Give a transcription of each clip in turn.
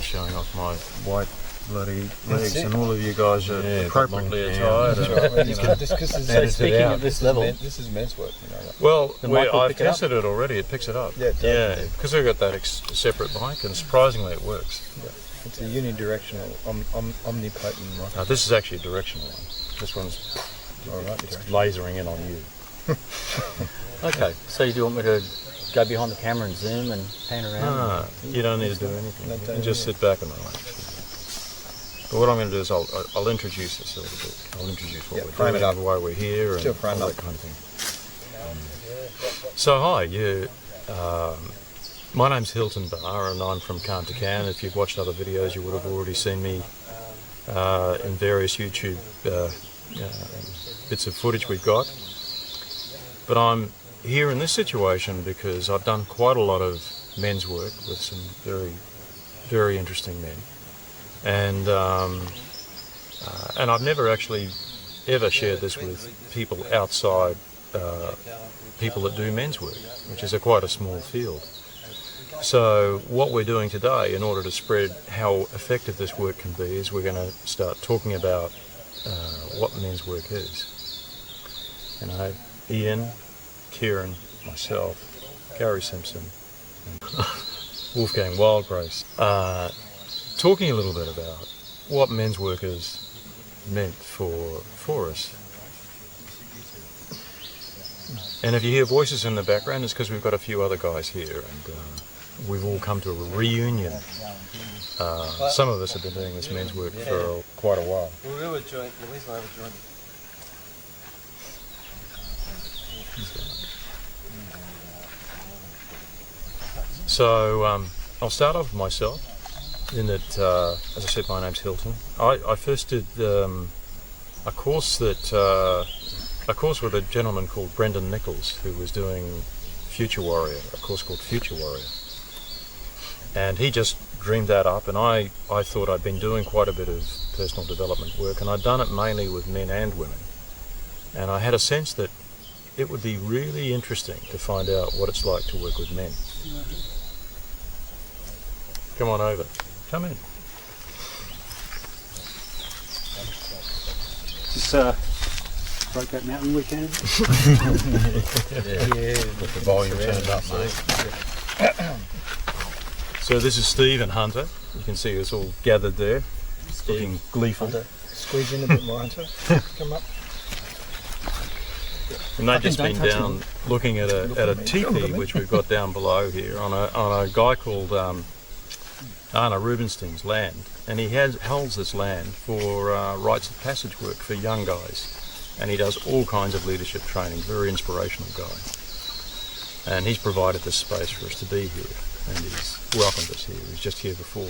showing off my white bloody legs, and all of you guys are appropriately attired. So speaking of this level, this is men's work. You know, well, The mic will I've pick it up? tested it already. It picks it up. Yeah, it does. Yeah, because we've got that separate mic, and surprisingly, it works. Yeah. It's a unidirectional, omnipotent microphone. This is actually a directional one. This one's it's lasering in on you. okay. So you do want me to go behind the camera and zoom and pan around? You don't need to do anything. No, You don't can just do sit back and relax. But what I'm going to do is I'll introduce this a little bit. I'll introduce what we're frame doing, it up. why we're here, and Still frame all up. that kind of thing. So hi, my name's Hilton Barr, and I'm from Can to Can. If you've watched other videos, you would have already seen me in various YouTube bits of footage we've got. But I'm here in this situation because I've done quite a lot of men's work with some very, very interesting men. And I've never actually ever shared this with people outside people that do men's work, which is quite a small field. So what we're doing today, in order to spread how effective this work can be, is we're going to start talking about what men's work is. You know, Ian, Kieran, myself, Gary Simpson, and Wolfgang Wildgrace, talking a little bit about what men's work is meant for us. And if you hear voices in the background, it's because we've got a few other guys here, and we've all come to a reunion. Some of us have been doing this men's work for quite a while. So I'll start off with myself, in that, as I said, my name's Hilton. I first did a course with a gentleman called Brendan Nichols, who was doing Future Warrior, a course called Future Warrior. And he just dreamed that up, and I thought I'd been doing quite a bit of personal development work, and I'd done it mainly with men and women. And I had a sense that it would be really interesting to find out what it's like to work with men. Come on over. Come in. Just broke that mountain weekend. With the volume turned up, mate. So this is Steve and Hunter. You can see us all gathered there, looking gleeful. Squeeze in a bit more, Hunter. Come up. And they've just been down looking at a teepee which we've got down below here on a guy called Arna Rubinstein's land, and he holds this land for rites of passage work for young guys, and he does all kinds of leadership training. Very inspirational guy, and he's provided this space for us to be here, and he's welcomed us here. He was just here before.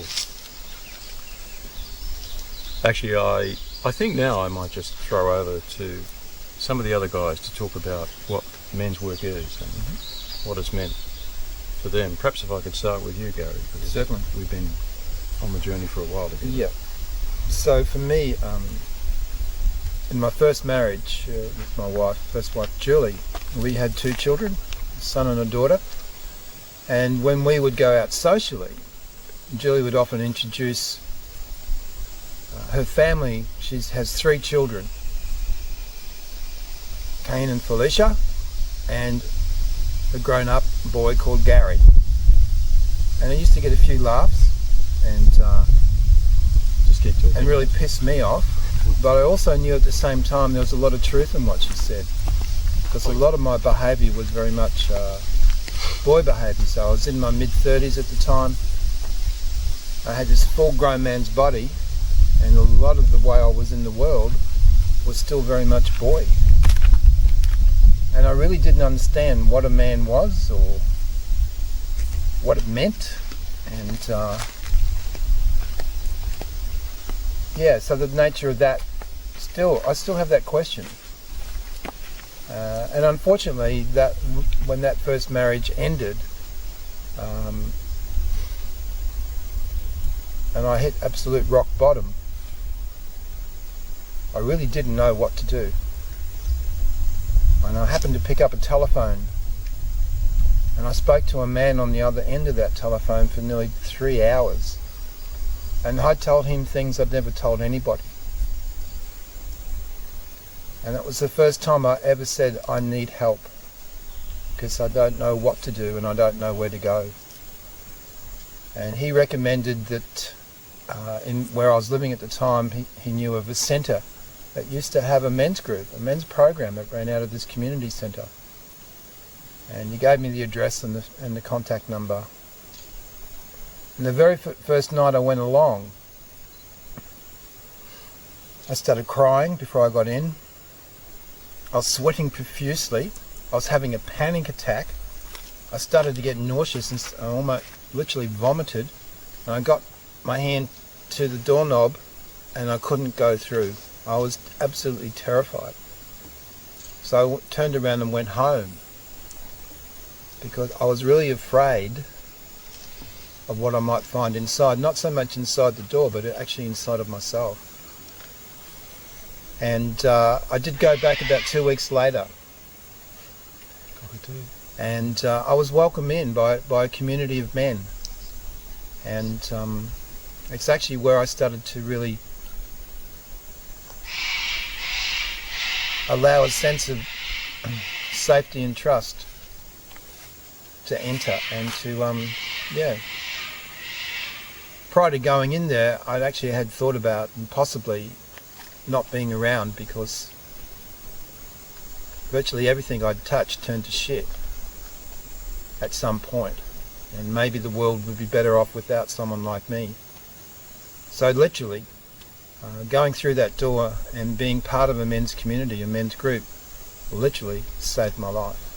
Actually, I think now I might just throw over to some of the other guys to talk about what men's work is and what it's meant for them. Perhaps if I could start with you, Gary. Because Certainly. We've been on the journey for a while together. Yeah. So for me, in my first marriage with my first wife Julie, we had 2 children, a son and a daughter. And when we would go out socially, Julie would often introduce her family. She has 3 children, Kane and Felicia, and a grown-up boy called Gary. And it used to get a few laughs and Just keep talking. and really pissed me off. But I also knew at the same time there was a lot of truth in what she said, because a lot of my behaviour was very much boy behaviour. So I was in my mid-30s at the time. I had this full-grown man's body, and a lot of the way I was in the world was still very much boy. And I really didn't understand what a man was or what it meant. And so the nature of that, I still have that question. And unfortunately, when that first marriage ended, and I hit absolute rock bottom, I really didn't know what to do. And I happened to pick up a telephone, and I spoke to a man on the other end of that telephone for nearly 3 hours. And I told him things I'd never told anybody. And it was the first time I ever said I need help, because I don't know what to do and I don't know where to go. And he recommended that in where I was living at the time, he knew of a centre that used to have a men's group, a men's program that ran out of this community centre. And he gave me the address and the contact number. And the very first night I went along, I started crying before I got in. I was sweating profusely. I was having a panic attack. I started to get nauseous and I almost literally vomited. And I got my hand to the doorknob and I couldn't go through. I was absolutely terrified. So I turned around and went home because I was really afraid of what I might find inside. Not so much inside the door, but actually inside of myself. And I did go back about 2 weeks later. And I was welcomed in by a community of men. And it's actually where I started to really allow a sense of safety and trust to enter and to, Prior to going in there, I'd actually had thought about possibly not being around because virtually everything I'd touched turned to shit at some point, and maybe the world would be better off without someone like me. So literally, going through that door and being part of a men's community, a men's group, literally saved my life.